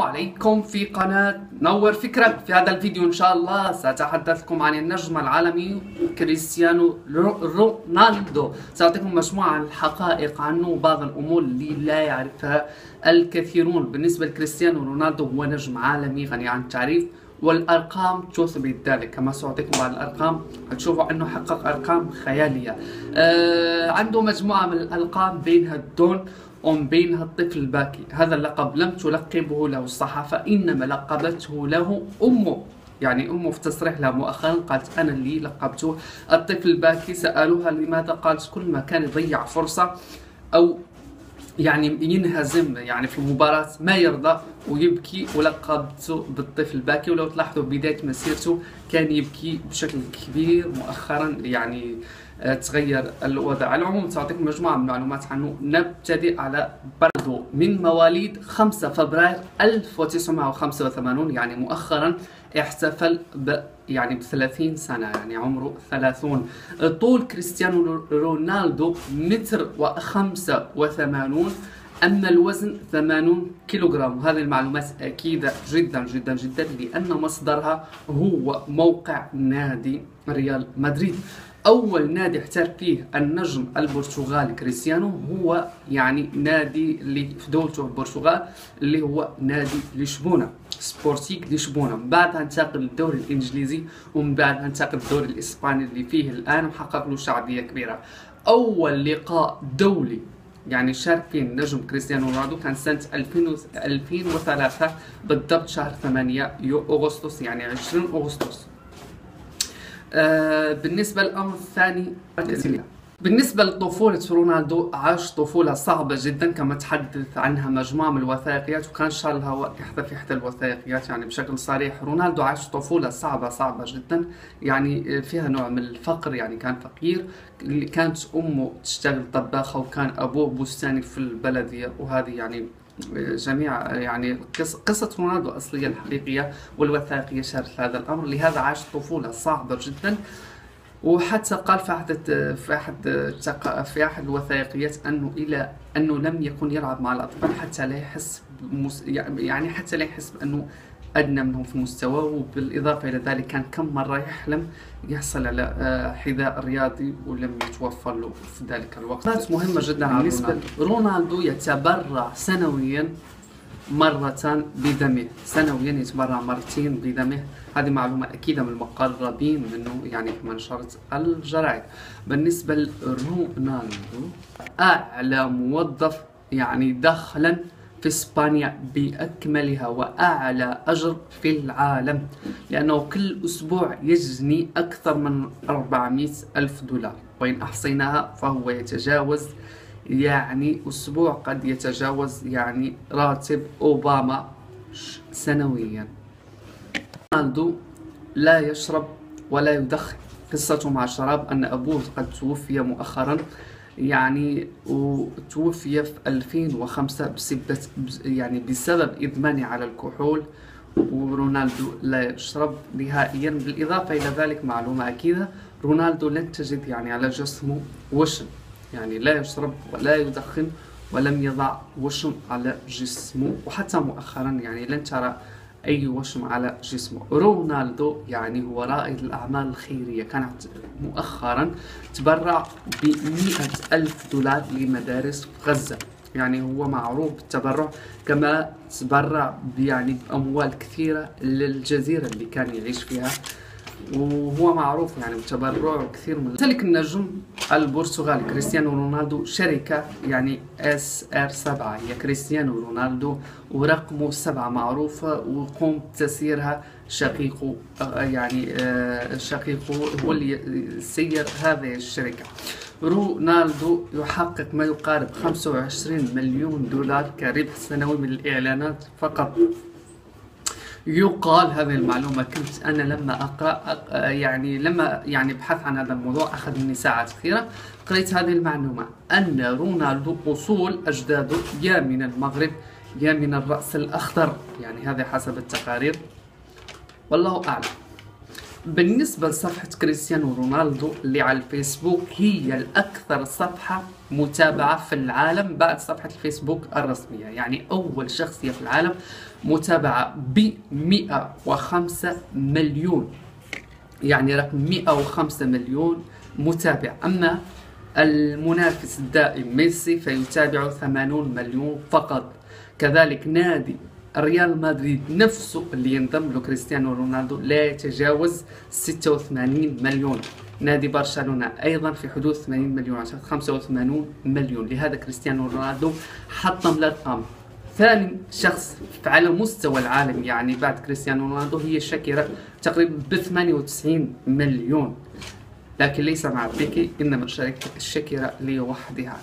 عليكم في قناة نور فكرك. في هذا الفيديو إن شاء الله سأتحدث لكم عن النجم العالمي كريستيانو رونالدو. سأعطيكم مجموعة من الحقائق عنه وبعض الأمور اللي لا يعرفها الكثيرون. بالنسبة لكريستيانو رونالدو هو نجم عالمي غني عن التعريف، والأرقام تثبت ذلك. كما سأعطيكم بعض الأرقام تشوفوا أنه حقق أرقام خيالية. عنده مجموعة من الألقاب بينها الدون ومن بينها الطفل الباكي. هذا اللقب لم تلقبه له الصحافة، إنما لقبته له أمه. يعني أمه في تصريح لها مؤخرا قالت أنا اللي لقبته الطفل الباكي. سألوها لماذا، قالت كل ما كان يضيع فرصة أو يعني ينهزم يعني في المباراة ما يرضى ويبكي، ولقبته بالطفل الباكي. ولو تلاحظوا بداية مسيرته كان يبكي بشكل كبير، مؤخرا يعني تغير الوضع. على العموم سأعطيكم مجموعة من المعلومات عنه. نبتدئ على برضو من مواليد 5 فبراير 1985، يعني مؤخرا احتفل يعني ب30 سنة، يعني عمره 30. طول كريستيانو رونالدو 1.85 m، أما الوزن 80 كيلوغرام. وهذه المعلومات أكيدة جدا جدا جدا لأن مصدرها هو موقع نادي ريال مدريد. أول نادي احترف فيه النجم البرتغالي كريستيانو هو يعني نادي اللي في دولته البرتغال اللي هو نادي لشبونة، سبورتيك لشبونة. من بعدها انتقل للدوري الإنجليزي، ومن بعدها انتقل للدوري الإسباني اللي فيه الآن وحقق له شعبية كبيرة. أول لقاء دولي يعني شارك فيه النجم كريستيانو رونالدو كان سنة 2003 بالضبط، شهر 8 أغسطس، يعني 20 أغسطس. بالنسبة للأمر الثاني، بالنسبة لطفولة رونالدو، عاش طفولة صعبة جدا كما تحدث عنها مجموعة من الوثائقيات، وكان شاء الله يحظى في إحدى الوثائقيات يعني بشكل صريح. رونالدو عاش طفولة صعبة جدا، يعني فيها نوع من الفقر، يعني كان فقير. كانت أمه تشتغل طباخة وكان أبوه بستاني في البلدية. وهذه يعني جميع يعني قصة رونالدو الأصلية الحقيقية، والوثائقية شاركت هذا الأمر. لهذا عاش طفولة صعبة جدا. وحتى قال في أحد الوثائقيات أنه لم يكن يلعب مع الأطفال حتى لا يحس يعني حتى لا يحس بأنه أدنى منهم في مستواه. وبالإضافة إلى ذلك كان كم مرة يحلم يحصل على حذاء رياضي ولم يتوفر له في ذلك الوقت. مهمة جدا بالنسبة رونالدو. يتبرع سنويا مرة بدمه، سنويا يتبرع مرتين بدمه. هذه معلومة أكيدة من المقربين منه يعني في منشرة الجرائد. بالنسبة لرونالدو، أعلى موظف يعني دخلا في إسبانيا بأكملها، وأعلى أجر في العالم، لأنه كل أسبوع يجني أكثر من 400,000 دولار، وإن أحصيناها فهو يتجاوز يعني أسبوع قد يتجاوز يعني راتب أوباما سنويا. رونالدو لا يشرب ولا يدخن. قصته مع الشراب أن أبوه قد توفي مؤخرا، يعني وتوفي في 2005 بسبب إدمانه على الكحول. ورونالدو لا يشرب نهائيا. بالإضافة إلى ذلك معلومة أكيدة، رونالدو لن تجد يعني على جسمه وشم، يعني لا يشرب ولا يدخن ولم يضع وشم على جسمه. وحتى مؤخرا يعني لن ترى أي وشم على جسمه. رونالدو يعني هو رائد الأعمال الخيرية. كان مؤخرا تبرع ب100,000 دولار لمدارس في غزة، يعني هو معروف بالتبرع. كما تبرع يعني بأموال كثيرة للجزيرة اللي كان يعيش فيها، وهو معروف يعني بتبرعه كثير من ذلك. النجم البرتغالي كريستيانو رونالدو شركة يعني SR7 هي كريستيانو رونالدو، ورقمه 7 معروفة، وقوم بتسييرها شقيقه شقيقه هو اللي سير هذه الشركة. رونالدو يحقق ما يقارب 25 مليون دولار كربح سنوي من الإعلانات فقط. يقال، هذه المعلومة كنت أنا لما أقرأ لما بحث عن هذا الموضوع أخذ مني ساعات كثيرة، قريت هذه المعلومة أن رونالدو أصول أجداده يا من المغرب يا من الرأس الأخضر، يعني هذا حسب التقارير، والله أعلم. بالنسبة لصفحة كريستيانو رونالدو اللي على الفيسبوك، هي الأكثر صفحة متابعة في العالم بعد صفحة الفيسبوك الرسمية. يعني أول شخصية في العالم متابعة ب 105 مليون، يعني رقم 105 مليون متابع. أما المنافس الدائم ميسي فيتابعه 80 مليون فقط. كذلك نادي ريال مدريد نفسه اللي ينضم له كريستيانو رونالدو لا يتجاوز 86 مليون. نادي برشلونة أيضا في حدود 80 مليون، عشان 85 مليون. لهذا كريستيانو رونالدو حطم الأرقام. ثاني شخص على مستوى العالم يعني بعد كريستيانو رونالدو هي شاكيرا، تقريبا ب 98 مليون، لكن ليس مع بيكي، إنما شاكيرا لوحدها.